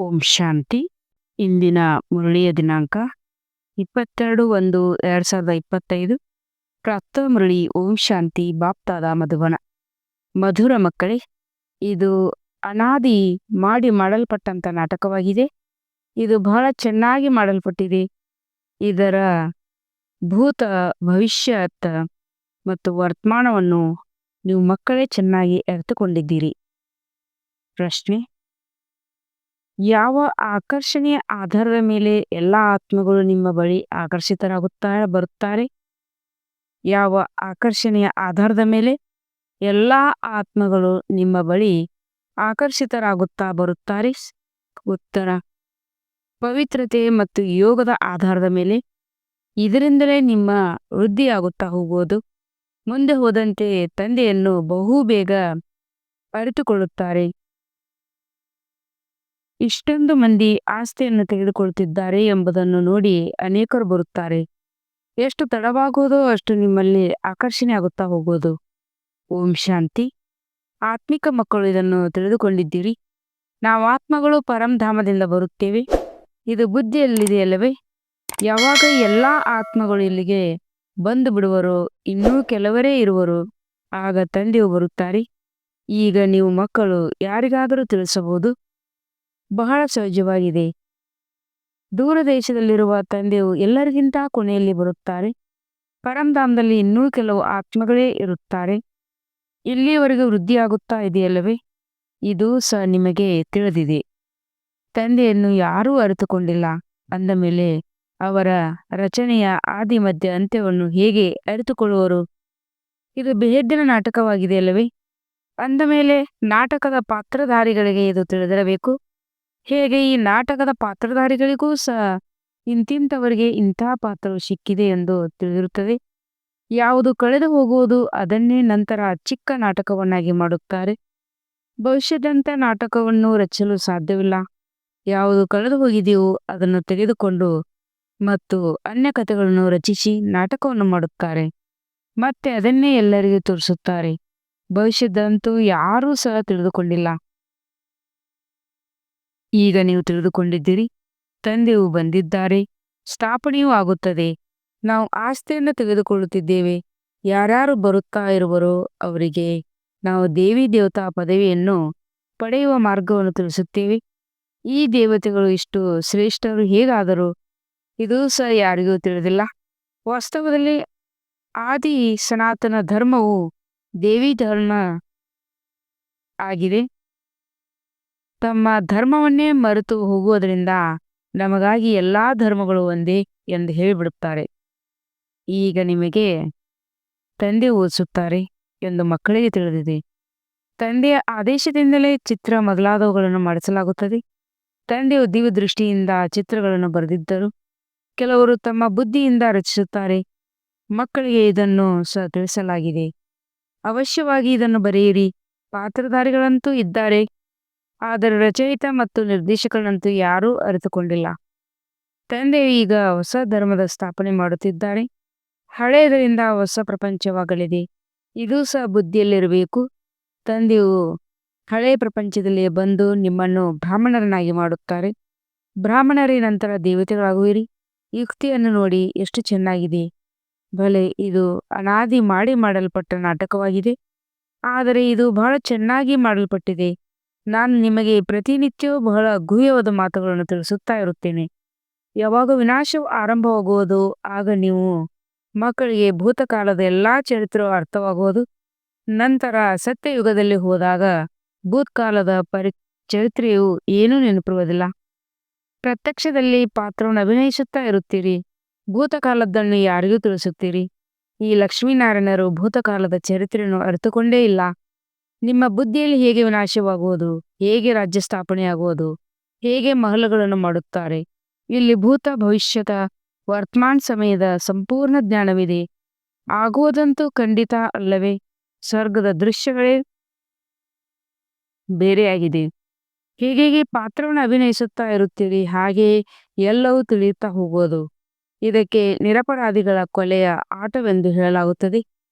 ಓಂ ಶಾಂತಿ. ಇಂದಿನ ಮುರಳಿಯ ದಿನಾಂಕ 22/1/2025. ಪ್ರಾತಃ ಮುರಳಿ. ಓಂ ಶಾಂತಿ. ಬಾಪ್ತಾದ ಮಧುವನ. ಮಧುರ ಮಕ್ಕಳೇ, ಇದು ಅನಾದಿ ಮಾಡಲ್ಪಟ್ಟಂಥ ನಾಟಕವಾಗಿದೆ. ಇದು ಬಹಳ ಚೆನ್ನಾಗಿ ಮಾಡಲ್ಪಟ್ಟಿದೆ. ಇದರ ಭೂತ, ಭವಿಷ್ಯತ್ ಮತ್ತು ವರ್ತಮಾನವನ್ನು ನೀವು ಮಕ್ಕಳೇ ಚೆನ್ನಾಗಿ ಅರ್ಥಕೊಂಡಿದ್ದೀರಿ. ಪ್ರಶ್ನೆ: ಯಾವ ಆಕರ್ಷಣೆಯ ಆಧಾರದ ಮೇಲೆ ಎಲ್ಲ ಆತ್ಮಗಳು ನಿಮ್ಮ ಬಳಿ ಬರುತ್ತಾರೆ? ಯಾವ ಆಕರ್ಷಣೆಯ ಆಧಾರದ ಮೇಲೆ ಎಲ್ಲ ಆತ್ಮಗಳು ನಿಮ್ಮ ಬಳಿ ಬರುತ್ತಾರೆ? ಉತ್ತರ: ಪವಿತ್ರತೆ ಮತ್ತು ಯೋಗದ ಆಧಾರದ ಮೇಲೆ. ಇದರಿಂದಲೇ ನಿಮ್ಮ ವೃದ್ಧಿಯಾಗುತ್ತಾ ಹೋಗುವುದು. ಮುಂದೆ ಹೋದಂತೆ ತಂದೆಯನ್ನು ಬಹುಬೇಗ ಅರಿತುಕೊಳ್ಳುತ್ತಾರೆ. ಇಷ್ಟೊಂದು ಮಂದಿ ಆಸ್ತಿಯನ್ನು ತೆಗೆದುಕೊಳ್ಳುತ್ತಿದ್ದಾರೆ ಎಂಬುದನ್ನು ನೋಡಿ ಅನೇಕರು ಬರುತ್ತಾರೆ. ಎಷ್ಟು ತಡವಾಗುವುದೋ ಅಷ್ಟು ನಿಮ್ಮಲ್ಲಿ ಆಕರ್ಷಣೆ ಆಗುತ್ತಾ ಹೋಗುವುದು. ಓಂ ಶಾಂತಿ. ಆತ್ಮಿಕ ಮಕ್ಕಳು ಇದನ್ನು ತಿಳಿದುಕೊಂಡಿದ್ದೀರಿ. ನಾವು ಆತ್ಮಗಳು ಪರಂಧಾಮದಿಂದ ಬರುತ್ತೇವೆ. ಇದು ಬುದ್ಧಿಯಲ್ಲಿದೆಯಲ್ಲವೇ? ಯಾವಾಗ ಎಲ್ಲ ಆತ್ಮಗಳು ಇಲ್ಲಿಗೆ ಬಂದು ಬಿಡುವರೋ, ಇನ್ನೂ ಕೆಲವರೇ ಇರುವರು, ಆಗ ತಂದೆಯು ಬರುತ್ತಾರೆ. ಈಗ ನೀವು ಮಕ್ಕಳು ಯಾರಿಗಾದರೂ ತಿಳಿಸಬಹುದು. ಬಹಳ ಸಹಜವಾಗಿದೆ. ದೂರ ದೇಶದಲ್ಲಿರುವ ತಂದೆಯು ಎಲ್ಲರಿಗಿಂತ ಕೊನೆಯಲ್ಲಿ ಬರುತ್ತಾರೆ. ಪರಂಧಾಮದಲ್ಲಿ ಇನ್ನೂ ಕೆಲವು ಆತ್ಮಗಳೇ ಇರುತ್ತಾರೆ. ಇಲ್ಲಿಯವರೆಗೂ ವೃದ್ಧಿಯಾಗುತ್ತಾ ಇದೆಯಲ್ಲವೇ? ಇದು ಸಹ ನಿಮಗೆ ತಿಳಿದಿದೆ. ತಂದೆಯನ್ನು ಯಾರೂ ಅರಿತುಕೊಂಡಿಲ್ಲ ಅಂದ ಮೇಲೆ ಅವರ ರಚನೆಯ ಆದಿ ಮಧ್ಯ ಅಂತ್ಯವನ್ನು ಹೇಗೆ ಅರಿತುಕೊಳ್ಳುವರು? ಇದು ಬೇಹದ್ದಿನ ನಾಟಕವಾಗಿದೆಯಲ್ಲವೇ? ಅಂದ ಮೇಲೆ ನಾಟಕದ ಪಾತ್ರಧಾರಿಗಳಿಗೆ ಇದು ತಿಳಿದಿರಬೇಕು. ಹೇಗೆ ಈ ನಾಟಕದ ಪಾತ್ರಧಾರಿಗಳಿಗೂ ಸಹ ಇಂತಿಂಥವರಿಗೆ ಇಂಥ ಪಾತ್ರವು ಸಿಕ್ಕಿದೆ ಎಂದು ತಿಳಿದಿರುತ್ತದೆ. ಯಾವುದು ಕಳೆದು ಹೋಗುವುದು ಅದನ್ನೇ ನಂತರ ಚಿಕ್ಕ ನಾಟಕವನ್ನಾಗಿ ಮಾಡುತ್ತಾರೆ. ಭವಿಷ್ಯದಂಥ ನಾಟಕವನ್ನು ರಚಿಸಲು ಸಾಧ್ಯವಿಲ್ಲ. ಯಾವುದು ಕಳೆದು ಹೋಗಿದೆಯೋ ಅದನ್ನು ತೆಗೆದುಕೊಂಡು ಮತ್ತು ಅನ್ಯ ಕಥೆಗಳನ್ನು ರಚಿಸಿ ನಾಟಕವನ್ನು ಮಾಡುತ್ತಾರೆ. ಮತ್ತೆ ಅದನ್ನೇ ಎಲ್ಲರಿಗೂ ತೋರಿಸುತ್ತಾರೆ. ಭವಿಷ್ಯದಂತೂ ಯಾರೂ ಸಹ ತಿಳಿದುಕೊಂಡಿಲ್ಲ. ಈಗ ನೀವು ತಿಳಿದುಕೊಂಡಿದ್ದೀರಿ. ತಂದೆಯು ಬಂದಿದ್ದಾರೆ. ಸ್ಥಾಪನೆಯೂ ಆಗುತ್ತದೆ. ನಾವು ಆಸ್ತಿಯನ್ನು ತೆಗೆದುಕೊಳ್ಳುತ್ತಿದ್ದೇವೆ. ಯಾರ್ಯಾರು ಬರುತ್ತಾ ಇರುವರೋ ಅವರಿಗೆ ನಾವು ದೇವಿ ದೇವತಾ ಪದವಿಯನ್ನು ಪಡೆಯುವ ಮಾರ್ಗವನ್ನು ತಿಳಿಸುತ್ತೇವೆ. ಈ ದೇವತೆಗಳು ಇಷ್ಟು ಶ್ರೇಷ್ಠರು ಹೇಗಾದರು? ಇದೂ ಸಹ ಯಾರಿಗೂ ತಿಳಿದಿಲ್ಲ. ವಾಸ್ತವದಲ್ಲಿ ಆದಿ ಸನಾತನ ಧರ್ಮವು ದೇವಿ ಧರ್ಮ ಆಗಿದೆ. ತಮ್ಮ ಧರ್ಮವನ್ನೇ ಮರೆತು ಹೋಗುವುದರಿಂದ ನಮಗಾಗಿ ಎಲ್ಲ ಧರ್ಮಗಳು ಒಂದೇ ಎಂದು ಹೇಳಿಬಿಡುತ್ತಾರೆ. ಈಗ ನಿಮಗೆ ತಂದೆ ಓದಿಸುತ್ತಾರೆ ಎಂದು ಮಕ್ಕಳಿಗೆ ತಿಳಿದಿದೆ. ತಂದೆಯ ಆದೇಶದಿಂದಲೇ ಚಿತ್ರ ಮೊದಲಾದವುಗಳನ್ನು ಮಾಡಿಸಲಾಗುತ್ತದೆ. ತಂದೆಯು ದಿವ್ಯ ದೃಷ್ಟಿಯಿಂದ ಚಿತ್ರಗಳನ್ನು ಬರೆದಿದ್ದರು. ಕೆಲವರು ತಮ್ಮ ಬುದ್ಧಿಯಿಂದ ರಚಿಸುತ್ತಾರೆ. ಮಕ್ಕಳಿಗೆ ಇದನ್ನು ಸಹ ತಿಳಿಸಲಾಗಿದೆ. ಅವಶ್ಯವಾಗಿ ಇದನ್ನು ಬರೆಯಿರಿ. ಪಾತ್ರಧಾರಿಗಳಂತೂ ಇದ್ದಾರೆ, ಆದರೆ ರಚಯಿತ ಮತ್ತು ನಿರ್ದೇಶಕರನ್ನಂತೂ ಯಾರೂ ಅರಿತುಕೊಂಡಿಲ್ಲ. ತಂದೆಯು ಈಗ ಹೊಸ ಧರ್ಮದ ಸ್ಥಾಪನೆ ಮಾಡುತ್ತಿದ್ದಾರೆ. ಹಳೆಯದರಿಂದ ಹೊಸ ಪ್ರಪಂಚವಾಗಲಿದೆ. ಇದೂ ಸಹ ಬುದ್ಧಿಯಲ್ಲಿರಬೇಕು. ತಂದೆಯು ಹಳೆಯ ಪ್ರಪಂಚದಲ್ಲಿ ಬಂದು ನಿಮ್ಮನ್ನು ಬ್ರಾಹ್ಮಣರನ್ನಾಗಿ ಮಾಡುತ್ತಾರೆ. ಬ್ರಾಹ್ಮಣರೇ ನಂತರ ದೇವತೆಗಳಾಗುವಿರಿ. ಯುಕ್ತಿಯನ್ನು ನೋಡಿ ಎಷ್ಟು ಚೆನ್ನಾಗಿದೆ. ಭಲೆ, ಇದು ಅನಾದಿ ಮಾಡಲ್ಪಟ್ಟ ನಾಟಕವಾಗಿದೆ. ಆದರೆ ಇದು ಬಹಳ ಚೆನ್ನಾಗಿ ಮಾಡಲ್ಪಟ್ಟಿದೆ. ನಾನು ನಿಮಗೆ ಪ್ರತಿನಿತ್ಯವೂ ಬಹಳ ಗುಹ್ಯವಾದ ಮಾತುಗಳನ್ನು ತಿಳಿಸುತ್ತಾ ಇರುತ್ತೇನೆ. ಯಾವಾಗ ವಿನಾಶವು ಆರಂಭವಾಗುವುದು ಆಗ ನೀವು ಮಕ್ಕಳಿಗೆ ಭೂತಕಾಲದ ಎಲ್ಲ ಚರಿತ್ರೆಯು ಅರ್ಥವಾಗುವುದು. ನಂತರ ಸತ್ಯಯುಗದಲ್ಲಿ ಹೋದಾಗ ಭೂತಕಾಲದ ಚರಿತ್ರೆಯು ಏನೂ ನೆನಪಿರುವುದಿಲ್ಲ. ಪ್ರತ್ಯಕ್ಷದಲ್ಲಿ ಪಾತ್ರವನ್ನು ಅಭಿನಯಿಸುತ್ತಾ ಇರುತ್ತೀರಿ. ಭೂತಕಾಲದನ್ನು ಯಾರಿಗೂ ತಿಳಿಸುತ್ತೀರಿ. ಈ ಲಕ್ಷ್ಮೀನಾರಾಯಣರು ಭೂತಕಾಲದ ಚರಿತ್ರೆಯನ್ನು ಅರಿತುಕೊಂಡೇ ಇಲ್ಲ. ನಿಮ್ಮ ಬುದ್ಧಿಯಲ್ಲಿ ಹೇಗೆ ವಿನಾಶವಾಗುವುದು, ಹೇಗೆ ರಾಜ್ಯ ಸ್ಥಾಪನೆಯಾಗುವುದು, ಹೇಗೆ ಮಹಲುಗಳನ್ನು ಮಾಡುತ್ತಾರೆ. ಇಲ್ಲಿ ಭೂತ, ಭವಿಷ್ಯದ, ವರ್ತಮಾನ ಸಮಯದ ಸಂಪೂರ್ಣ ಜ್ಞಾನವಿದೆ. ಆಗುವುದಂತೂ ಖಂಡಿತ ಅಲ್ಲವೇ? ಸ್ವರ್ಗದ ದೃಶ್ಯಗಳೇ ಬೇರೆಯಾಗಿದೆ. ಹೇಗೆ ಪಾತ್ರವನ್ನು ಅಭಿನಯಿಸುತ್ತಾ ಇರುತ್ತೀರಿ ಹಾಗೆಯೇ ಎಲ್ಲವೂ ತಿಳಿಯುತ್ತಾ ಹೋಗುವುದು. ಇದಕ್ಕೆ ನಿರಪರಾಧಿಗಳ ಕೊಲೆಯ ಆಟವೆಂದು ಹೇಳಲಾಗುತ್ತದೆ.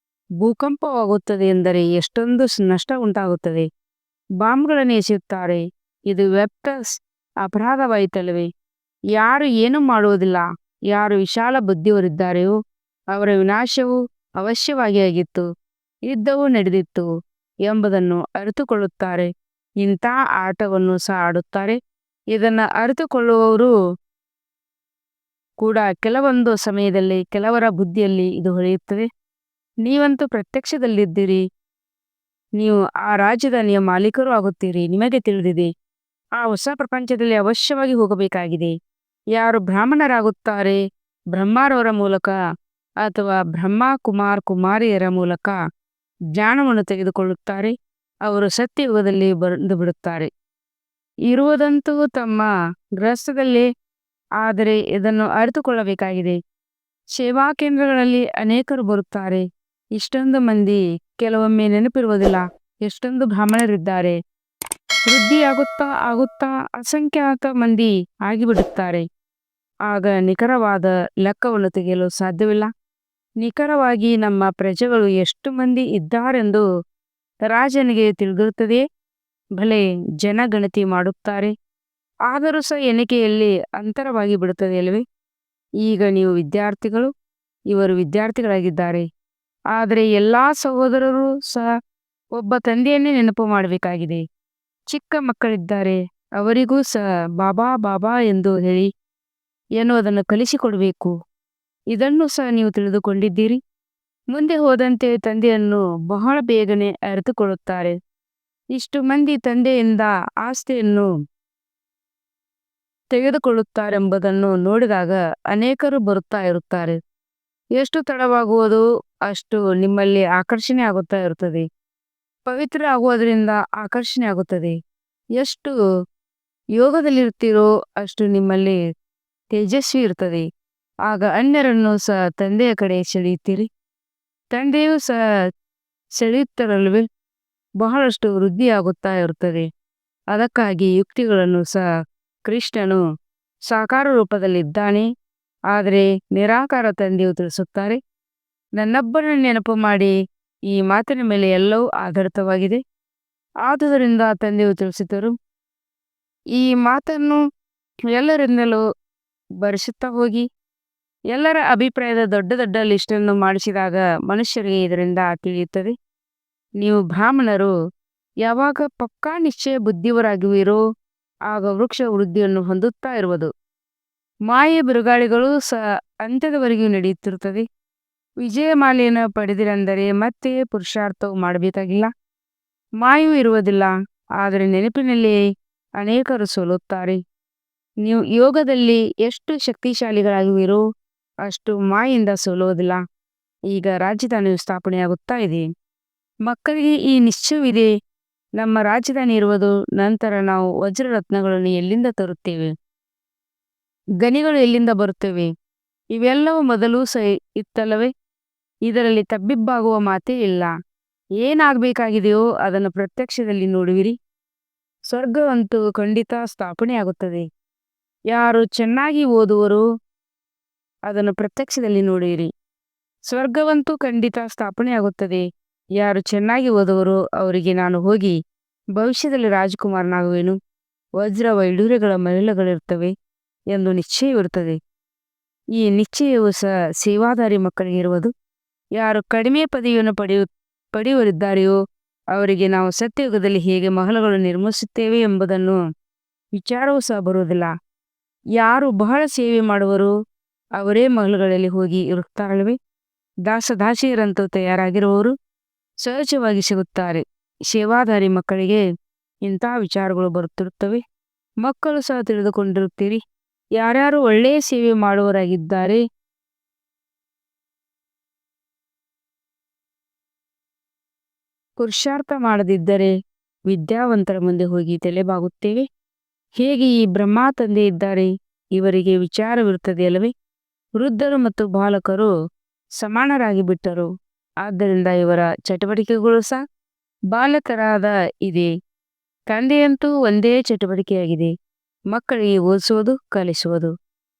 ಭೂಕಂಪವಾಗುತ್ತದೆ ಎಂದರೆ ಎಷ್ಟೊಂದು ನಷ್ಟ ಉಂಟಾಗುತ್ತದೆ. ಬಾಂಬ್ಗಳನ್ನು ಎಸೆಯುತ್ತಾರೆ. ಇದು ವ್ಯರ್ಥ ಅಪರಾಧವಾಯಿತಲ್ಲವೇ? ಯಾರು ಏನೂ ಮಾಡುವುದಿಲ್ಲ, ಯಾರು ವಿಶಾಲ ಬುದ್ಧಿಯವರಿದ್ದಾರೆಯೋ ಅವರ ವಿನಾಶವು ಅವಶ್ಯವಾಗಿ ಆಗಿತ್ತು, ಯುದ್ಧವು ನಡೆದಿತ್ತು ಎಂಬುದನ್ನು ಅರಿತುಕೊಳ್ಳುತ್ತಾರೆ. ಇಂಥ ಆಟವನ್ನು ಸಹ ಆಡುತ್ತಾರೆ. ಇದನ್ನು ಅರಿತುಕೊಳ್ಳುವವರು ಕೂಡ ಕೆಲವೊಂದು ಸಮಯದಲ್ಲಿ ಕೆಲವರ ಬುದ್ಧಿಯಲ್ಲಿ ಇದು ಹೊಳೆಯುತ್ತದೆ. ನೀವಂತೂ ಪ್ರತ್ಯಕ್ಷದಲ್ಲಿದ್ದೀರಿ, ನೀವು ಆ ರಾಜಧಾನಿಯ ಮಾಲೀಕರು ಆಗುತ್ತೀರಿ. ನಿಮಗೆ ತಿಳಿದಿದೆ, ಆ ಹೊಸ ಪ್ರಪಂಚದಲ್ಲಿ ಅವಶ್ಯವಾಗಿ ಹೋಗಬೇಕಾಗಿದೆ. ಯಾರು ಬ್ರಾಹ್ಮಣರಾಗುತ್ತಾರೆ, ಬ್ರಹ್ಮರವರ ಮೂಲಕ ಅಥವಾ ಬ್ರಹ್ಮ ಕುಮಾರಿಯರ ಮೂಲಕ ಜ್ಞಾನವನ್ನು ತೆಗೆದುಕೊಳ್ಳುತ್ತಾರೆ, ಅವರು ಸತ್ಯಯುಗದಲ್ಲಿ ಬಂದು ಬಿಡುತ್ತಾರೆ. ಇರುವುದಂತೂ ತಮ್ಮ ಗೃಹಸ್ಥದಲ್ಲೇ, ಆದರೆ ಇದನ್ನು ಅರಿತುಕೊಳ್ಳಬೇಕಾಗಿದೆ. ಸೇವಾ ಕೇಂದ್ರಗಳಲ್ಲಿ ಅನೇಕರು ಬರುತ್ತಾರೆ. ಇಷ್ಟೊಂದು ಮಂದಿ ಕೆಲವೊಮ್ಮೆ ನೆನಪಿರುವುದಿಲ್ಲ. ಎಷ್ಟೊಂದು ಬ್ರಾಹ್ಮಣರಿದ್ದಾರೆ. ವೃದ್ಧಿಯಾಗುತ್ತಾ ಆಗುತ್ತಾ ಅಸಂಖ್ಯಾತ ಮಂದಿ ಆಗಿಬಿಡುತ್ತಾರೆ. ಆಗ ನಿಖರವಾದ ಲೆಕ್ಕವನ್ನು ತೆಗೆಯಲು ಸಾಧ್ಯವಿಲ್ಲ. ನಿಖರವಾಗಿ ನಮ್ಮ ಪ್ರಜೆಗಳು ಎಷ್ಟು ಮಂದಿ ಇದ್ದಾರೆಂದು ರಾಜನಿಗೆ ತಿಳಿದಿರುತ್ತದೆಯೇ? ಭಲೆ ಜನಗಣತಿ ಮಾಡುತ್ತಾರೆ, ಆದರೂ ಸಹ ಎಣಿಕೆಯಲ್ಲಿ ಅಂತರವಾಗಿ ಬಿಡುತ್ತದೆ ಅಲ್ಲವೇ? ಈಗ ನೀವು ವಿದ್ಯಾರ್ಥಿಗಳು, ಇವರು ವಿದ್ಯಾರ್ಥಿಗಳಾಗಿದ್ದಾರೆ. ಆದರೆ ಎಲ್ಲ ಸಹೋದರರು ಸಹ ಒಬ್ಬ ತಂದೆಯನ್ನೇ ನೆನಪು ಮಾಡಬೇಕಾಗಿದೆ. ಚಿಕ್ಕ ಮಕ್ಕಳಿದ್ದಾರೆ, ಅವರಿಗೂ ಸಹ ಬಾಬಾ ಬಾಬಾ ಎಂದು ಹೇಳಿ ಎನ್ನುವುದನ್ನು ಕಲಿಸಿಕೊಡಬೇಕು. ಇದನ್ನು ಸಹ ನೀವು ತಿಳಿದುಕೊಂಡಿದ್ದೀರಿ. ಮುಂದೆ ಹೋದಂತೆ ತಂದೆಯನ್ನು ಬಹಳ ಬೇಗನೆ ಅರಿತುಕೊಳ್ಳುತ್ತಾರೆ. ಇಷ್ಟು ಮಂದಿ ತಂದೆಯಿಂದ ಆಸ್ತಿಯನ್ನು ತೆಗೆದುಕೊಳ್ಳುತ್ತಾರೆಂಬುದನ್ನು ನೋಡಿದಾಗ ಅನೇಕರು ಬರುತ್ತಾ ಇರುತ್ತಾರೆ. ಎಷ್ಟು ತಡವಾಗುವುದೋ ಅಷ್ಟು ನಿಮ್ಮಲ್ಲಿ ಆಕರ್ಷಣೆ ಆಗುತ್ತಾ ಇರುತ್ತದೆ. ಪವಿತ್ರ ಆಗುವುದರಿಂದ ಆಕರ್ಷಣೆ ಆಗುತ್ತದೆ. ಎಷ್ಟು ಯೋಗದಲ್ಲಿರ್ತೀರೋ ಅಷ್ಟು ನಿಮ್ಮಲ್ಲಿ ತೇಜಸ್ವಿ ಇರ್ತದೆ. ಆಗ ಅನ್ಯರನ್ನು ಸಹ ತಂದೆಯ ಕಡೆ ಸೆಳೆಯುತ್ತೀರಿ. ತಂದೆಯೂ ಸಹ ಸೆಳೆಯುತ್ತಾರಲ್ವೇ? ಬಹಳಷ್ಟು ವೃದ್ಧಿಯಾಗುತ್ತಾ ಇರುತ್ತದೆ. ಅದಕ್ಕಾಗಿ ಯುಕ್ತಿಗಳನ್ನು ಸಹ ಕೃಷ್ಣನು ಸಾಕಾರ ರೂಪದಲ್ಲಿದ್ದಾನೆ, ಆದರೆ ನಿರಾಕಾರ ತಂದೆಯು ತಿಳಿಸುತ್ತಾರೆ. ನನ್ನೊಬ್ಬನನ್ನು ನೆನಪು ಮಾಡಿ, ಈ ಮಾತಿನ ಮೇಲೆ ಎಲ್ಲವೂ ಆಧಾರಿತವಾಗಿದೆ. ಆದುದರಿಂದ ತಂದೆಯು ತಿಳಿಸಿದರು, ಈ ಮಾತನ್ನು ಎಲ್ಲರಿಂದಲೂ ಬರೆಸುತ್ತಾ ಹೋಗಿ. ಎಲ್ಲರ ಅಭಿಪ್ರಾಯದ ದೊಡ್ಡ ದೊಡ್ಡ ಲಿಸ್ಟನ್ನು ಮಾಡಿಸಿದಾಗ ಮನುಷ್ಯರಿಗೆ ಇದರಿಂದ ತಿಳಿಯುತ್ತದೆ. ನೀವು ಬ್ರಾಹ್ಮಣರು ಯಾವಾಗ ಪಕ್ಕಾ ನಿಶ್ಚಯ ಬುದ್ಧಿಯವರಾಗುವಿರೋ ಆಗ ವೃಕ್ಷ ವೃದ್ಧಿಯನ್ನು ಹೊಂದುತ್ತಾ ಇರುವುದು. ಮಾಯೆ ಬಿರುಗಾಳಿಗಳು ಸಹ ಅಂತ್ಯದವರೆಗೂ ನಡೆಯುತ್ತಿರುತ್ತದೆ. ವಿಜಯಮಾಲೆಯನ್ನು ಪಡೆದಿರೆಂದರೆ ಮತ್ತೆ ಪುರುಷಾರ್ಥವು ಮಾಡಬೇಕಾಗಿಲ್ಲ. ಮಾಯು ಇರುವುದಿಲ್ಲ, ಆದರೆ ನೆನಪಿನಲ್ಲಿ ಅನೇಕರು ಸೋಲುತ್ತಾರೆ. ನೀವು ಯೋಗದಲ್ಲಿ ಎಷ್ಟು ಶಕ್ತಿಶಾಲಿಗಳಾಗುವಿರೋ ಅಷ್ಟು ಮಾಯಿಂದ ಸೋಲುವುದಿಲ್ಲ. ಈಗ ರಾಜಧಾನಿಯು ಸ್ಥಾಪನೆಯಾಗುತ್ತಾ ಇದೆ. ಮಕ್ಕಳಿಗೆ ಈ ನಿಶ್ಚಯವಿದೆ, ನಮ್ಮ ರಾಜಧಾನಿ ಇರುವುದು. ನಂತರ ನಾವು ವಜ್ರರತ್ನಗಳನ್ನು ಎಲ್ಲಿಂದ ತರುತ್ತೇವೆ, ಗನಿಗಳು ಎಲ್ಲಿಂದ ಬರುತ್ತವೆ? ಇವೆಲ್ಲವೂ ಮೊದಲು ಸಹ ಇತ್ತಲ್ಲವೇ? ಇದರಲ್ಲಿ ತಬ್ಬಿಬ್ಬಾಗುವ ಮಾತೇ ಇಲ್ಲ. ಏನಾಗಬೇಕಾಗಿದೆಯೋ ಅದನ್ನು ಪ್ರತ್ಯಕ್ಷದಲ್ಲಿ ನೋಡುವಿರಿ. ಸ್ವರ್ಗವಂತೂ ಖಂಡಿತ ಸ್ಥಾಪನೆಯಾಗುತ್ತದೆ. ಯಾರು ಚೆನ್ನಾಗಿ ಓದುವರೋ ಅದನ್ನು ಪ್ರತ್ಯಕ್ಷದಲ್ಲಿ ನೋಡಿರಿ. ಸ್ವರ್ಗವಂತೂ ಖಂಡಿತ ಸ್ಥಾಪನೆಯಾಗುತ್ತದೆ. ಯಾರು ಚೆನ್ನಾಗಿ ಓದುವರೋ ಅವರಿಗೆ ನಾನು ಹೋಗಿ ಭವಿಷ್ಯದಲ್ಲಿ ರಾಜಕುಮಾರನಾಗುವೆನು, ವಜ್ರ ವೈಡೂರ್ಯಗಳ ಮಹಿಳೆಗಳಿರ್ತವೆ ಎಂದು ನಿಶ್ಚಯವಿರುತ್ತದೆ. ಈ ನಿಶ್ಚಯವು ಸಹ ಸೇವಾದಾರಿ ಮಕ್ಕಳಿಗೆ ಇರುವುದು. ಯಾರು ಕಡಿಮೆ ಪದವಿಯನ್ನು ಪಡೆಯುವರಿದ್ದಾರೆಯೋ ಅವರಿಗೆ ನಾವು ಸತ್ಯಯುಗದಲ್ಲಿ ಹೇಗೆ ಮಹಲುಗಳನ್ನು ನಿರ್ಮಿಸುತ್ತೇವೆ ಎಂಬುದನ್ನು ವಿಚಾರವೂ ಸಹ ಬರುವುದಿಲ್ಲ. ಯಾರು ಬಹಳ ಸೇವೆ ಮಾಡುವರೋ ಅವರೇ ಮಹಲುಗಳಲ್ಲಿ ಹೋಗಿ ಇರುತ್ತಾರಲ್ವೇ? ದಾಸದಾಸಿಯರಂತೂ ತಯಾರಾಗಿರುವವರು ಸಹಜವಾಗಿ ಸಿಗುತ್ತಾರೆ. ಸೇವಾದಾರಿ ಮಕ್ಕಳಿಗೆ ಇಂಥ ವಿಚಾರಗಳು ಬರುತ್ತಿರುತ್ತವೆ. ಮಕ್ಕಳು ಸಹ ತಿಳಿದುಕೊಂಡಿರುತ್ತೀರಿ. ಯಾರ್ಯಾರು ಒಳ್ಳೆಯ ಸೇವೆ ಮಾಡುವವರಾಗಿದ್ದಾರೆ ಪುರುಷಾರ್ಥ ಮಾಡದಿದ್ದರೆ ವಿದ್ಯಾವಂತರ ಮುಂದೆ ಹೋಗಿ ತಲೆಬಾಗುತ್ತೇವೆ. ಹೇಗೆ ಈ ಬ್ರಹ್ಮ ತಂದೆ ಇದ್ದಾರೆ, ಇವರಿಗೆ ವಿಚಾರವಿರುತ್ತದೆ ಅಲ್ಲವೇ? ವೃದ್ಧರು ಮತ್ತು ಬಾಲಕರು ಸಮಾನರಾಗಿ ಬಿಟ್ಟರು. ಆದ್ದರಿಂದ ಇವರ ಚಟುವಟಿಕೆಗಳು ಸಹ ಬಾಲಕರಾದ ಇದೆ. ತಂದೆಯಂತೂ ಒಂದೇ ಚಟುವಟಿಕೆಯಾಗಿದೆ, ಮಕ್ಕಳಿಗೆ ಓದಿಸುವುದು, ಕಲಿಸುವುದು.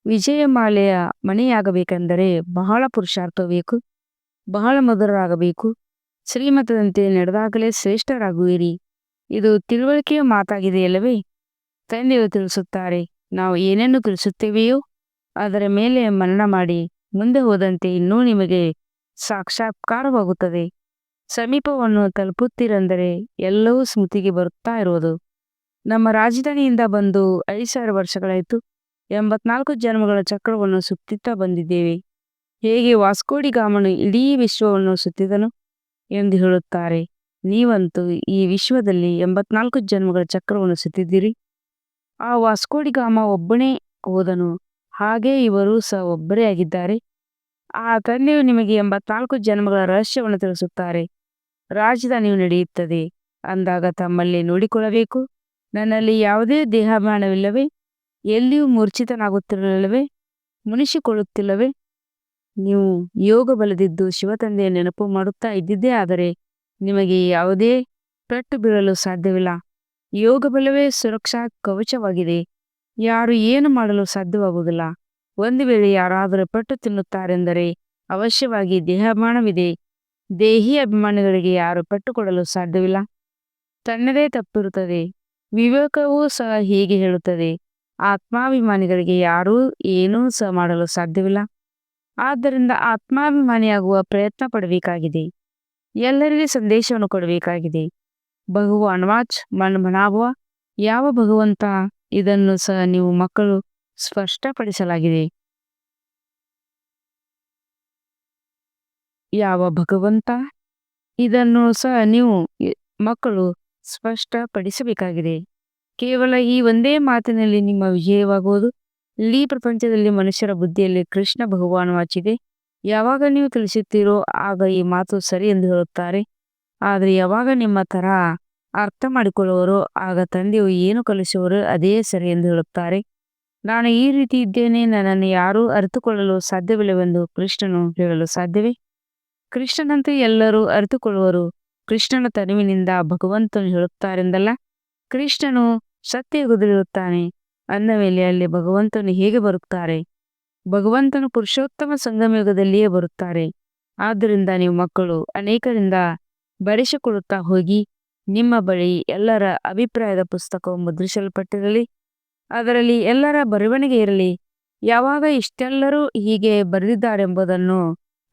ವಿಜಯಮಾಲೆಯ ಮಣಿಯಾಗಬೇಕೆಂದರೆ ಬಹಳ ಪುರುಷಾರ್ಥ ಬೇಕು, ಬಹಳ ಮಧುರರಾಗಬೇಕು. ಶ್ರೀಮತದಂತೆ ನಡೆದಾಗಲೇ ಶ್ರೇಷ್ಠರಾಗುವಿರಿ. ಇದು ತಿಳುವಳಿಕೆಯ ಮಾತಾಗಿದೆಯಲ್ಲವೇ? ತಂದೆಯು ತಿಳಿಸುತ್ತಾರೆ. ನಾವು ಏನನ್ನು ತಿಳಿಸುತ್ತೇವೆಯೋ ಅದರ ಮೇಲೆ ಮನನ ಮಾಡಿ ಮುಂದೆ ಹೋದಂತೆ ಇನ್ನೂ ನಿಮಗೆ ಸಾಕ್ಷಾತ್ಕಾರವಾಗುತ್ತದೆ. ಸಮೀಪವನ್ನು ತಲುಪುತ್ತೀರೆಂದರೆ ಎಲ್ಲವೂ ಸ್ಮೃತಿಗೆ ಬರುತ್ತಾ ಇರುವುದು. ನಮ್ಮ ರಾಜಧಾನಿಯಿಂದ ಬಂದು 5,000 ವರ್ಷಗಳಾಯಿತು. 84 ಜನ್ಮಗಳ ಚಕ್ರವನ್ನು ಸುತ್ತುತ್ತಾ ಬಂದಿದ್ದೇವೆ. ಹೇಗೆ ವಾಸ್ಕೋಡಿಗಾಮನು ಇಡೀ ವಿಶ್ವವನ್ನು ಸುತ್ತಿದನು ಎಂದು ಹೇಳುತ್ತಾರೆ. ನೀವಂತೂ ಈ ವಿಶ್ವದಲ್ಲಿ 84 ಜನ್ಮಗಳ ಚಕ್ರವನ್ನು ಸುತ್ತಿದ್ದೀರಿ. ಆ ವಾಸ್ಕೋಡಿಗಾಮ ಒಬ್ಬನೇ ಹೋದನು, ಹಾಗೆ ಇವರೂ ಸಹ ಒಬ್ಬರೇ ಆಗಿದ್ದಾರೆ. ಆ ತಂದೆಯು ನಿಮಗೆ 84 ಜನ್ಮಗಳ ರಹಸ್ಯವನ್ನು ತಿಳಿಸುತ್ತಾರೆ. ರಾಜಧಾನಿಯು ನಡೆಯುತ್ತದೆ ಅಂದಾಗ ತಮ್ಮಲ್ಲಿ ನೋಡಿಕೊಳ್ಳಬೇಕು. ನನ್ನಲ್ಲಿ ಯಾವುದೇ ದೇಹಾಭಿಮಾನವಿಲ್ಲವೇ? ಎಲ್ಲಿಯೂ ಮೂರ್ಛಿತನಾಗುತ್ತಿರಲಿಲ್ಲವೇ? ಮುನಿಸಿಕೊಳ್ಳುತ್ತಿಲ್ಲವೇ? ನೀವು ಯೋಗ ಬಲದಿದ್ದು ಶಿವತಂದೆಯ ನೆನಪು ಮಾಡುತ್ತಾ ಇದ್ದಿದ್ದೇ ಆದರೆ ನಿಮಗೆ ಯಾವುದೇ ಪೆಟ್ಟು ಬೀಳಲು ಸಾಧ್ಯವಿಲ್ಲ. ಯೋಗ ಬಲವೇ ಸುರಕ್ಷಾ ಕವಚವಾಗಿದೆ. ಯಾರು ಏನು ಮಾಡಲು ಸಾಧ್ಯವಾಗುವುದಿಲ್ಲ. ಒಂದು ವೇಳೆ ಯಾರಾದರೂ ಪೆಟ್ಟು ತಿನ್ನುತ್ತಾರೆಂದರೆ ಅವಶ್ಯವಾಗಿ ದೇಹಾಭಿಮಾನವಿದೆ. ದೇಹಿ ಅಭಿಮಾನಿಗಳಿಗೆ ಯಾರು ಪೆಟ್ಟು ಕೊಡಲು ಸಾಧ್ಯವಿಲ್ಲ. ತನ್ನದೇ ತಪ್ಪಿರುತ್ತದೆ. ವಿವೇಕವೂ ಸಹ ಹೀಗೆ ಹೇಳುತ್ತದೆ. ಆತ್ಮಾಭಿಮಾನಿಗಳಿಗೆ ಯಾರೂ ಏನೂ ಸಹ ಮಾಡಲು ಸಾಧ್ಯವಿಲ್ಲ. ಆದ್ದರಿಂದ ಆತ್ಮಾಭಿಮಾನಿಯಾಗುವ ಪ್ರಯತ್ನ ಪಡಬೇಕಾಗಿದೆ. ಎಲ್ಲರಿಗೆ ಸಂದೇಶವನ್ನು ಕೊಡಬೇಕಾಗಿದೆ. ಭಗವಾನ್ ವಾಚ್ ಮನ್ ಮನಾಭವ. ಯಾವ ಭಗವಂತ? ಇದನ್ನು ಸಹ ನೀವು ಮಕ್ಕಳು ಸ್ಪಷ್ಟಪಡಿಸಲಾಗಿದೆ. ಯಾವ ಭಗವಂತ? ಇದನ್ನು ಸಹ ನೀವು ಮಕ್ಕಳು ಸ್ಪಷ್ಟಪಡಿಸಬೇಕಾಗಿದೆ. ಕೇವಲ ಈ ಒಂದೇ ಮಾತಿನಲ್ಲಿ ನಿಮ್ಮ ವಿಜಯವಾಗುವುದು. ಇಡೀ ಪ್ರಪಂಚದಲ್ಲಿ ಮನುಷ್ಯರ ಬುದ್ಧಿಯಲ್ಲಿ ಕೃಷ್ಣ ಭಗವಾನ್ ವಾಚಿದೆ. ಯಾವಾಗ ನೀವು ತಿಳಿಸುತ್ತೀರೋ ಆಗ ಈ ಮಾತು ಸರಿ ಎಂದು ಹೇಳುತ್ತಾರೆ. ಆದರೆ ಯಾವಾಗ ನಿಮ್ಮ ತರಹ ಅರ್ಥ ಮಾಡಿಕೊಳ್ಳುವರೋ ಆಗ ತಂದೆಯು ಏನು ಕಲಿಸುವರೋ ಅದೇ ಸರಿ ಎಂದು ಹೇಳುತ್ತಾರೆ. ನಾನು ಈ ರೀತಿ ಇದ್ದೇನೆ, ನನ್ನನ್ನು ಯಾರೂ ಅರಿತುಕೊಳ್ಳಲು ಸಾಧ್ಯವಿಲ್ಲವೆಂದು ಕೃಷ್ಣನು ಹೇಳಲು ಸಾಧ್ಯವೇ? ಕೃಷ್ಣನಂತೆ ಎಲ್ಲರೂ ಅರಿತುಕೊಳ್ಳುವರು. ಕೃಷ್ಣನ ತನುವಿನಿಂದ ಭಗವಂತನು ಹೇಳುತ್ತಾರೆಂದಲ್ಲ. ಕೃಷ್ಣನು ಸತ್ಯಯುಗದಲ್ಲಿರುತ್ತಾನೆ ಅಂದ ಮೇಲೆ ಅಲ್ಲಿ ಭಗವಂತನು ಹೇಗೆ ಬರುತ್ತಾರೆ? ಭಗವಂತನು ಪುರುಷೋತ್ತಮ ಸಂಗಮಯುಗದಲ್ಲಿಯೇ ಬರುತ್ತಾರೆ. ಆದ್ದರಿಂದ ನೀವು ಮಕ್ಕಳು ಅನೇಕರಿಂದ ಬರೆಸಿಕೊಳ್ಳುತ್ತಾ ಹೋಗಿ. ನಿಮ್ಮ ಬಳಿ ಎಲ್ಲರ ಅಭಿಪ್ರಾಯದ ಪುಸ್ತಕವು ಮುದ್ರಿಸಲ್ಪಟ್ಟಿರಲಿ. ಅದರಲ್ಲಿ ಎಲ್ಲರ ಬರವಣಿಗೆ ಇರಲಿ. ಯಾವಾಗ ಇಷ್ಟೆಲ್ಲರೂ ಹೀಗೆ ಬರೆದಿದ್ದಾರೆಂಬುದನ್ನು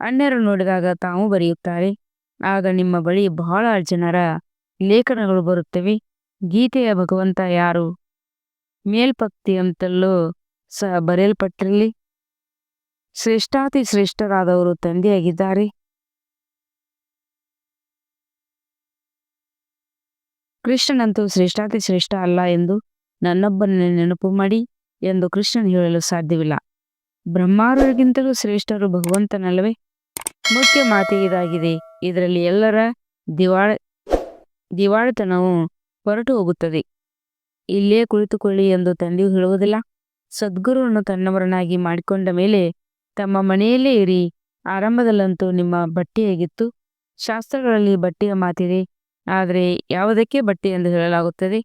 ಅನ್ಯರು ನೋಡಿದಾಗ ತಾವು ಬರೆಯುತ್ತಾರೆ. ಆಗ ನಿಮ್ಮ ಬಳಿ ಬಹಳ ಜನರ ಲೇಖನಗಳು ಬರುತ್ತವೆ. ಗೀತೆಯ ಭಗವಂತ ಯಾರು? ಮೇಲ್ಪಕ್ತಿಯಂತಲ್ಲೂ ಸಹ ಬರೆಯಲ್ಪಟ್ಟಿರಲಿ. ಶ್ರೇಷ್ಠಾತಿ ಶ್ರೇಷ್ಠರಾದವರು ತಂದೆಯಾಗಿದ್ದಾರೆ. ಕೃಷ್ಣನಂತೂ ಶ್ರೇಷ್ಠಾತಿ ಶ್ರೇಷ್ಠ ಅಲ್ಲ ಎಂದು ನನ್ನೊಬ್ಬನ ನೆನಪು ಮಾಡಿ ಎಂದು ಕೃಷ್ಣನು ಹೇಳಲು ಸಾಧ್ಯವಿಲ್ಲ. ಬ್ರಹ್ಮಾರುಗಿಂತಲೂ ಶ್ರೇಷ್ಠರು ಭಗವಂತನಲ್ಲವೇ? ಮುಖ್ಯ ಮಾತೆ ಇದಾಗಿದೆ. ಇದರಲ್ಲಿ ಎಲ್ಲರ ದಿವಾಳಿತನವು ಹೊರಟು ಹೋಗುತ್ತದೆ. ಇಲ್ಲೇ ಕುಳಿತುಕೊಳ್ಳಿ ಎಂದು ತಂದೆಯು ಹೇಳುವುದಿಲ್ಲ. ಸದ್ಗುರುವನ್ನು ತನ್ನವರನ್ನಾಗಿ ಮಾಡಿಕೊಂಡ ಮೇಲೆ ತಮ್ಮ ಮನೆಯಲ್ಲೇ ಇರಿ. ಆರಂಭದಲ್ಲಂತೂ ನಿಮ್ಮ ಬಟ್ಟೆಯಾಗಿತ್ತು. ಶಾಸ್ತ್ರಗಳಲ್ಲಿ ಬಟ್ಟೆಯ ಮಾತಿದೆ. ಆದರೆ ಯಾವುದಕ್ಕೆ ಬಟ್ಟೆ ಎಂದು ಹೇಳಲಾಗುತ್ತದೆ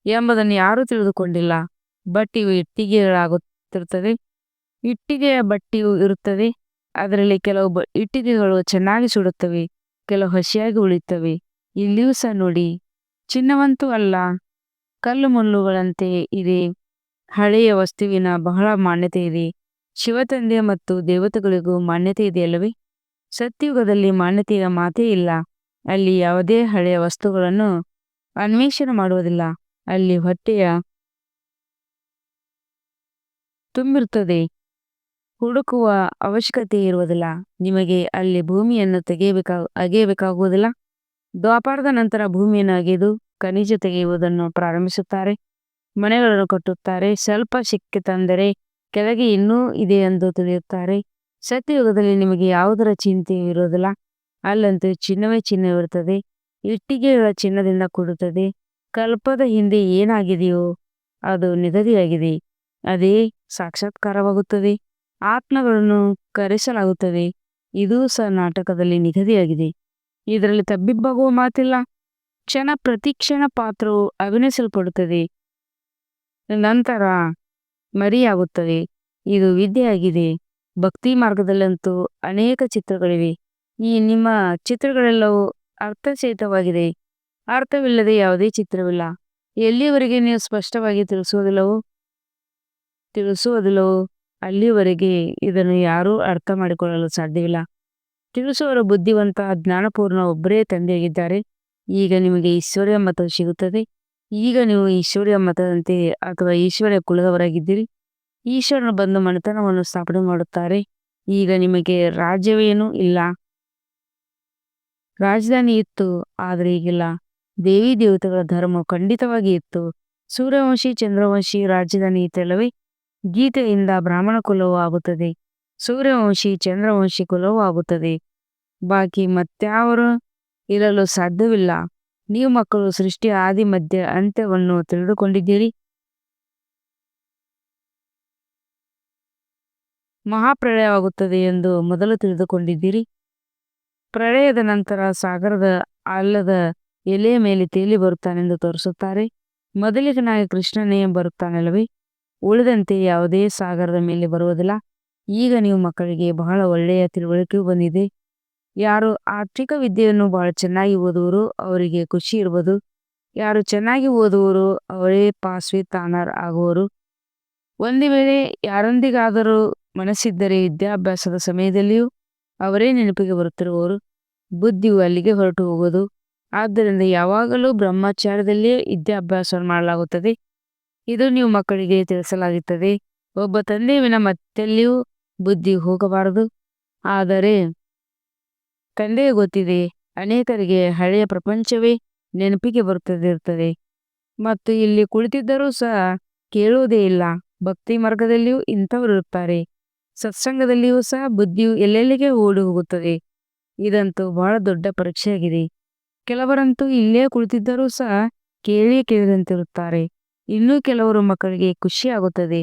ಎಂಬುದನ್ನು ಯಾರೂ ತಿಳಿದುಕೊಂಡಿಲ್ಲ. ಬಟ್ಟೆಯು ಇಟ್ಟಿಗೆಗಳಾಗುತ್ತಿರುತ್ತದೆ. ಇಟ್ಟಿಗೆಯ ಬಟ್ಟೆಯು ಇರುತ್ತದೆ. ಅದರಲ್ಲಿ ಕೆಲವು ಇಟ್ಟಿಗೆಗಳು ಚೆನ್ನಾಗಿ ಸುಡುತ್ತವೆ, ಕೆಲವು ಹಸಿಯಾಗಿ ಉಳಿಯುತ್ತವೆ. ಇಲ್ಲಿಯೂ ಸಹ ನೋಡಿ, ಚಿನ್ನವಂತೂ ಅಲ್ಲ, ಕಲ್ಲು ಮುಳ್ಳುಗಳಂತೆ ಇದೆ. ಹಳೆಯ ವಸ್ತುವಿನ ಬಹಳ ಮಾನ್ಯತೆ ಇದೆ. ಶಿವತಂದೆ ಮತ್ತು ದೇವತೆಗಳಿಗೂ ಮಾನ್ಯತೆ ಇದೆಯಲ್ಲವೇ? ಸತ್ಯಯುಗದಲ್ಲಿ ಮಾನ್ಯತೆಯ ಮಾತೇ ಇಲ್ಲ. ಅಲ್ಲಿ ಯಾವುದೇ ಹಳೆಯ ವಸ್ತುಗಳನ್ನು ಅನ್ವೇಷಣೆ ಮಾಡುವುದಿಲ್ಲ. ಅಲ್ಲಿ ಹೊಟ್ಟೆಯ ತುಂಬಿರುತ್ತದೆ. ಹುಡುಕುವ ಅವಶ್ಯಕತೆ ಇರುವುದಿಲ್ಲ. ನಿಮಗೆ ಅಲ್ಲಿ ಭೂಮಿಯನ್ನು ಅಗೆಯಬೇಕಾಗುವುದಿಲ್ಲ. ದ್ವಾಪಾರದ ನಂತರ ಭೂಮಿಯನ್ನು ಅಗೆದು ಖನಿಜ ತೆಗೆಯುವುದನ್ನು ಪ್ರಾರಂಭಿಸುತ್ತಾರೆ. ಮನೆಗಳನ್ನು ಕಟ್ಟುತ್ತಾರೆ. ಸ್ವಲ್ಪ ಸಿಕ್ಕಿತೆಂದರೆ ಕೆಳಗೆ ಇನ್ನೂ ಇದೆ ಎಂದು ತಿಳಿಯುತ್ತಾರೆ. ಸತ್ಯಯುಗದಲ್ಲಿ ನಿಮಗೆ ಯಾವುದರ ಚಿಂತೆಯೂ ಇರುವುದಿಲ್ಲ. ಅಲ್ಲಂತೂ ಚಿನ್ನವೇ ಚಿನ್ನವಿರುತ್ತದೆ. ಇಟ್ಟಿಗೆಗಳ ಚಿನ್ನದಿಂದ ಕೂಡುತ್ತದೆ. ಕಲ್ಪದ ಹಿಂದೆ ಏನಾಗಿದೆಯೋ ಅದು ನಿಗದಿಯಾಗಿದೆ. ಅದೇ ಸಾಕ್ಷಾತ್ಕಾರವಾಗುತ್ತದೆ. ಆತ್ಮಗಳನ್ನು ಕರೆಸಲಾಗುತ್ತದೆ. ಇದೂ ಸಹ ನಾಟಕದಲ್ಲಿ ನಿಗದಿಯಾಗಿದೆ. ಇದರಲ್ಲಿ ತಬ್ಬಿಬ್ಬಾಗುವ ಮಾತಿಲ್ಲ. ಕ್ಷಣ ಪ್ರತಿಕ್ಷಣ ಪಾತ್ರವು ಅಭಿನಯಿಸಲ್ಪಡುತ್ತದೆ, ನಂತರ ಮರೆಯಾಗುತ್ತದೆ. ಇದು ವಿದ್ಯೆಯಾಗಿದೆ. ಭಕ್ತಿ ಮಾರ್ಗದಲ್ಲಂತೂ ಅನೇಕ ಚಿತ್ರಗಳಿವೆ. ಈ ನಿಮ್ಮ ಚಿತ್ರಗಳೆಲ್ಲವೂ ಅರ್ಥಸಹಿತವಾಗಿದೆ. ಅರ್ಥವಿಲ್ಲದೆ ಯಾವುದೇ ಚಿತ್ರವಿಲ್ಲ. ಎಲ್ಲಿಯವರೆಗೆ ನೀವು ಸ್ಪಷ್ಟವಾಗಿ ತಿಳಿಸುವುದಿಲ್ಲವೋ ಅಲ್ಲಿವರೆಗೆ ಇದನ್ನು ಯಾರೂ ಅರ್ಥ ಮಾಡಿಕೊಳ್ಳಲು ಸಾಧ್ಯವಿಲ್ಲ. ತಿಳಿಸುವವರು ಬುದ್ಧಿವಂತ ಜ್ಞಾನಪೂರ್ಣ ಒಬ್ಬರೇ ತಂದೆಯಾಗಿದ್ದಾರೆ. ಈಗ ನಿಮಗೆ ಈಶ್ವರ್ಯ ಮತ ಸಿಗುತ್ತದೆ. ಈಗ ನೀವು ಈಶ್ವರ್ಯ ಮತದಂತೆ ಅಥವಾ ಈಶ್ವರ್ಯ ಕುಲದವರಾಗಿದ್ದೀರಿ. ಈಶ್ವರನು ಬಂದು ಮನೆತನವನ್ನು ಸ್ಥಾಪನೆ ಮಾಡುತ್ತಾರೆ. ಈಗ ನಿಮಗೆ ರಾಜ್ಯವೇನೂ ಇಲ್ಲ. ರಾಜಧಾನಿ ಇತ್ತು, ಆದರೆ ಈಗಿಲ್ಲ. ದೇವಿ ದೇವತೆಗಳ ಧರ್ಮ ಖಂಡಿತವಾಗಿ ಇತ್ತು. ಸೂರ್ಯವಂಶಿ ಚಂದ್ರವಂಶಿ ರಾಜಧಾನಿ ಇತ್ತಲ್ಲವೇ? ಗೀತೆಯಿಂದ ಬ್ರಾಹ್ಮಣ ಕುಲವೂ ಆಗುತ್ತದೆ, ಸೂರ್ಯವಂಶಿ ಚಂದ್ರವಂಶಿ ಕುಲವೂ ಆಗುತ್ತದೆ. ಬಾಕಿ ಮತ್ಯಾವರು ಇರಲು ಸಾಧ್ಯವಿಲ್ಲ. ನೀವು ಮಕ್ಕಳು ಸೃಷ್ಟಿಯ ಆದಿ ಮಧ್ಯ ಅಂತ್ಯವನ್ನು ತಿಳಿದುಕೊಂಡಿದ್ದೀರಿ. ಮಹಾಪ್ರಳಯವಾಗುತ್ತದೆ ಎಂದು ಮೊದಲು ತಿಳಿದುಕೊಂಡಿದ್ದೀರಿ. ಪ್ರಳಯದ ನಂತರ ಸಾಗರದ ಅಲ್ಲದ ಎಲೆಯ ಮೇಲೆ ತೇಲಿ ಬರುತ್ತಾನೆಂದು ತೋರಿಸುತ್ತಾರೆ. ಮೊದಲಿಗನಾಗಿ ಕೃಷ್ಣನೇ ಬರುತ್ತಾನಲ್ಲವೇ? ಉಳಿದಂತೆ ಯಾವುದೇ ಸಾಗರದ ಮೇಲೆ ಬರುವುದಿಲ್ಲ. ಈಗ ನೀವು ಮಕ್ಕಳಿಗೆ ಬಹಳ ಒಳ್ಳೆಯ ತಿಳುವಳಿಕೆಯೂ ಬಂದಿದೆ. ಯಾರು ಆರ್ಥಿಕ ವಿದ್ಯೆಯನ್ನು ಬಹಳ ಚೆನ್ನಾಗಿ ಓದುವರೋ ಅವರಿಗೆ ಖುಷಿ ಇರುವುದು. ಯಾರು ಚೆನ್ನಾಗಿ ಓದುವರೋ ಅವರೇ ಪಾಸ್ ವಿತ್ ಆನರ್ ಆಗುವರು. ಒಂದು ವೇಳೆ ಯಾರೊಂದಿಗಾದರೂ ಮನಸ್ಸಿದ್ದರೆ ವಿದ್ಯಾಭ್ಯಾಸದ ಸಮಯದಲ್ಲಿಯೂ ಅವರೇ ನೆನಪಿಗೆ ಬರುತ್ತಿರುವವರು. ಬುದ್ಧಿಯು ಅಲ್ಲಿಗೆ ಹೊರಟು ಹೋಗುವುದು. ಆದ್ದರಿಂದ ಯಾವಾಗಲೂ ಬ್ರಹ್ಮಚಾರ್ಯದಲ್ಲಿಯೇ ವಿದ್ಯಾಭ್ಯಾಸವನ್ನು ಮಾಡಲಾಗುತ್ತದೆ. ಇದು ನೀವು ಮಕ್ಕಳಿಗೆ ತಿಳಿಸಲಾಗುತ್ತದೆ. ಒಬ್ಬ ತಂದೆಯ ವಿನ ಮತ್ತೆಲ್ಲಿಯೂ ಬುದ್ಧಿ ಹೋಗಬಾರದು. ಆದರೆ ತಂದೆಗೆ ಗೊತ್ತಿದೆ, ಅನೇಕರಿಗೆ ಹಳೆಯ ಪ್ರಪಂಚವೇ ನೆನಪಿಗೆ ಬರುತ್ತದಿರುತ್ತದೆ ಮತ್ತು ಇಲ್ಲಿ ಕುಳಿತಿದ್ದರೂ ಸಹ ಕೇಳುವುದೇ ಇಲ್ಲ. ಭಕ್ತಿ ಮಾರ್ಗದಲ್ಲಿಯೂ ಇಂಥವರಿರುತ್ತಾರೆ. ಸತ್ಸಂಗದಲ್ಲಿಯೂ ಸಹ ಬುದ್ಧಿಯು ಎಲ್ಲೆಲ್ಲಿಗೆ ಓಡಿ ಹೋಗುತ್ತದೆ. ಇದಂತೂ ಬಹಳ ದೊಡ್ಡ ಪರೀಕ್ಷೆಯಾಗಿದೆ. ಕೆಲವರಂತೂ ಇಲ್ಲೇ ಕುಳಿತಿದ್ದರೂ ಸಹ ಕೇಳಿದಂತಿರುತ್ತಾರೆ. ಇನ್ನೂ ಕೆಲವರು ಮಕ್ಕಳಿಗೆ ಖುಷಿಯಾಗುತ್ತದೆ.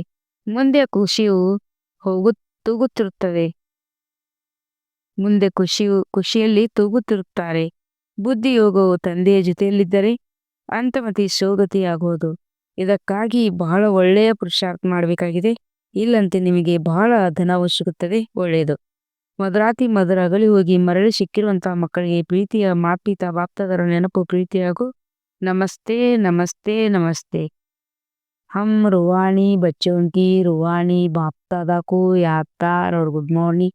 ಮುಂದೆ ಖುಷಿಯಲ್ಲಿ ತೂಗುತ್ತಿರುತ್ತಾರೆ. ಬುದ್ಧಿಯೋಗವು ತಂದೆಯ ಜೊತೆಯಲ್ಲಿದ್ದರೆ ಅಂತಮತಿ ಸೋಗತಿಯಾಗುವುದು. ಇದಕ್ಕಾಗಿ ಬಹಳ ಒಳ್ಳೆಯ ಪುರುಷಾರ್ಥ ಮಾಡಬೇಕಾಗಿದೆ. ಇಲ್ಲಂತೆ ನಿಮಗೆ ಬಹಳ ಧನವು ಸಿಗುತ್ತದೆ. ಒಳ್ಳೆಯದು. ಮಧುರಾತಿ ಮಧುರ ಅಗಲಿ ಹೋಗಿ ಮರಳಿ ಸಿಕ್ಕಿರುವಂತಹ ಮಕ್ಕಳಿಗೆ ಪ್ರೀತಿಯ ಮಾಪಿತ ಬಾಪ್ತಾದರ ನೆನಪು ಪ್ರೀತಿಯಾಗು. ನಮಸ್ತೆ ನಮಸ್ತೆ ನಮಸ್ತೆ. हम रूहानी बच्चों की रूहानी बाप दादा को याद तार और गुड मॉर्निंग.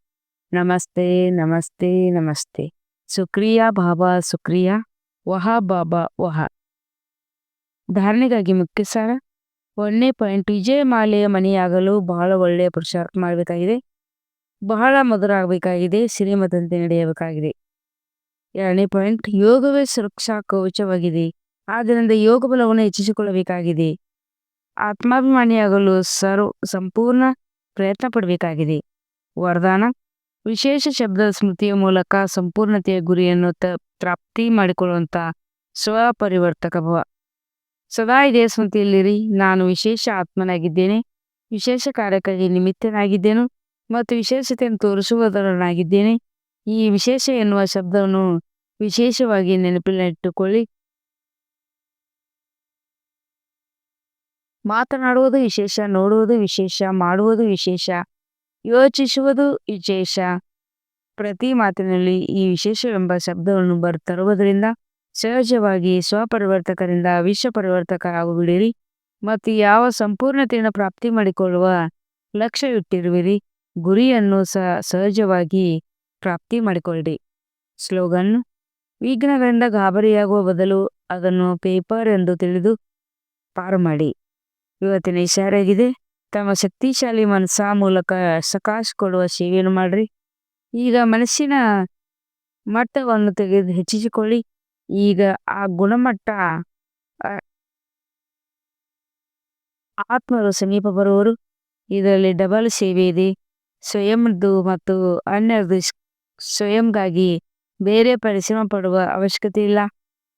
नमस्ते नमस्ते नमस्ते. शुक्रिया बाबा शुक्रिया. ವಹ ಬಾಬಾ ವಹ. ಧಾರಣೆಗಾಗಿ ಮುಖ್ಯ ಸಾರ. 1ನೇ ಪಾಯಿಂಟ್, ವಿಜಯಮಾಲೆಯ ಮನೆಯಾಗಲು ಬಹಳ ಒಳ್ಳೆಯ ಪುರುಷಾರ್ಥ ಮಾಡಬೇಕಾಗಿದೆ. ಬಹಳ ಮಧುರ ಆಗಬೇಕಾಗಿದೆ. ಶ್ರೀಮತಂತೆ ನಡೆಯಬೇಕಾಗಿದೆ. 2ನೇ ಪಾಯಿಂಟ್, ಯೋಗವೇ ಸುರಕ್ಷಾ ಕವಚವಾಗಿದೆ. ಆದ್ದರಿಂದ ಯೋಗ ಬಲವನ್ನು ಹೆಚ್ಚಿಸಿಕೊಳ್ಳಬೇಕಾಗಿದೆ. ಆತ್ಮಾಭಿಮಾನಿಯಾಗಲು ಸಂಪೂರ್ಣ ಪ್ರಯತ್ನ ಪಡಬೇಕಾಗಿದೆ. ವರದಾನ: ವಿಶೇಷ ಶಬ್ದದ ಸ್ಮೃತಿಯ ಮೂಲಕ ಸಂಪೂರ್ಣತೆಯ ಗುರಿಯನ್ನು ಪ್ರಾಪ್ತಿ ಮಾಡಿಕೊಳ್ಳುವಂಥ ಸ್ವಪರಿವರ್ತಕ ಭವ. ಸದಾ ಇದೇ ಸ್ಮೃತಿಯಲ್ಲಿರಿ. ನಾನು ವಿಶೇಷ ಆತ್ಮನಾಗಿದ್ದೇನೆ, ವಿಶೇಷ ಕಾರ್ಯಕ್ಕಾಗಿ ನಿಮಿತ್ತನಾಗಿದ್ದೇನೆ ಮತ್ತು ವಿಶೇಷತೆಯನ್ನು ತೋರಿಸುವುದರನಾಗಿದ್ದೇನೆ. ಈ ವಿಶೇಷ ಎನ್ನುವ ಶಬ್ದವನ್ನು ವಿಶೇಷವಾಗಿ ನೆನಪಿನಲ್ಲಿಟ್ಟುಕೊಳ್ಳಿ. ಮಾತನಾಡುವುದು ವಿಶೇಷ, ನೋಡುವುದು ವಿಶೇಷ, ಮಾಡುವುದು ವಿಶೇಷ, ಯೋಚಿಸುವುದು ವಿಶೇಷ. ಪ್ರತಿ ಮಾತಿನಲ್ಲಿ ಈ ವಿಶೇಷವೆಂಬ ಶಬ್ದವನ್ನು ತರುವುದರಿಂದ ಸಹಜವಾಗಿ ಸ್ವಪರಿವರ್ತಕರಿಂದ ವಿಶ್ವ ಪರಿವರ್ತಕರಾಗುವಿಡಿರಿ ಮತ್ತು ಯಾವ ಸಂಪೂರ್ಣತೆಯನ್ನು ಪ್ರಾಪ್ತಿ ಮಾಡಿಕೊಳ್ಳುವ ಲಕ್ಷ್ಯವಿಟ್ಟಿರುವಿರಿ ಗುರಿಯನ್ನು ಸಹಜವಾಗಿ ಪ್ರಾಪ್ತಿ ಮಾಡಿಕೊಳ್ಳಿ. ಸ್ಲೋಗನ್: ವಿಘ್ನಗಳಿಂದ ಗಾಬರಿಯಾಗುವ ಬದಲು ಅದನ್ನು ಪೇಪರ್ ಎಂದು ತಿಳಿದು ಪಾರು ಮಾಡಿ. ಇವತ್ತಿನ ಇಶಾರೆಯಾಗಿದೆ. ತಮ್ಮ ಶಕ್ತಿಶಾಲಿ ಮನಸ್ಸ ಮೂಲಕ ಸಕಾಶ ಕೊಡುವ ಸೇವೆಯನ್ನು ಮಾಡ್ರಿ. ಈಗ ಮನಸ್ಸಿನ ಮಟ್ಟವನ್ನು ಹೆಚ್ಚಿಸಿಕೊಳ್ಳಿ. ಈಗ ಆ ಗುಣಮಟ್ಟ ಆತ್ಮರು ಸಮೀಪ ಬರುವರು. ಇದರಲ್ಲಿ ಡಬಲ್ ಸೇವೆ ಇದೆ. ಸ್ವಯಂದು ಮತ್ತು ಅನ್ಯರದು. ಸ್ವಯಂಗಾಗಿ ಬೇರೆ ಪರಿಶ್ರಮ ಪಡುವ ಅವಶ್ಯಕತೆ ಇಲ್ಲ.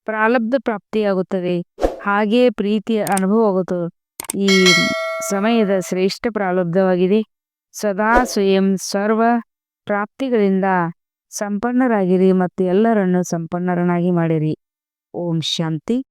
ಪ್ರಾರಬ್ಧ ಪ್ರಾಪ್ತಿಯಾಗುತ್ತದೆ, ಹಾಗೆಯೇ ಪ್ರೀತಿಯ ಅನುಭವವಾಗುತ್ತದೆ. ಈ ಸಮಯದ ಶ್ರೇಷ್ಠ ಪ್ರಾರಬ್ಧವಾಗಿದೆ. ಸದಾ ಸ್ವಯಂ ಸರ್ವ ಪ್ರಾಪ್ತಿಗಳಿಂದ ಸಂಪನ್ನರಾಗಿರಿ ಮತ್ತು ಎಲ್ಲರನ್ನು ಸಂಪನ್ನರನ್ನಾಗಿ ಮಾಡಿರಿ. ಓಂ ಶಾಂತಿ.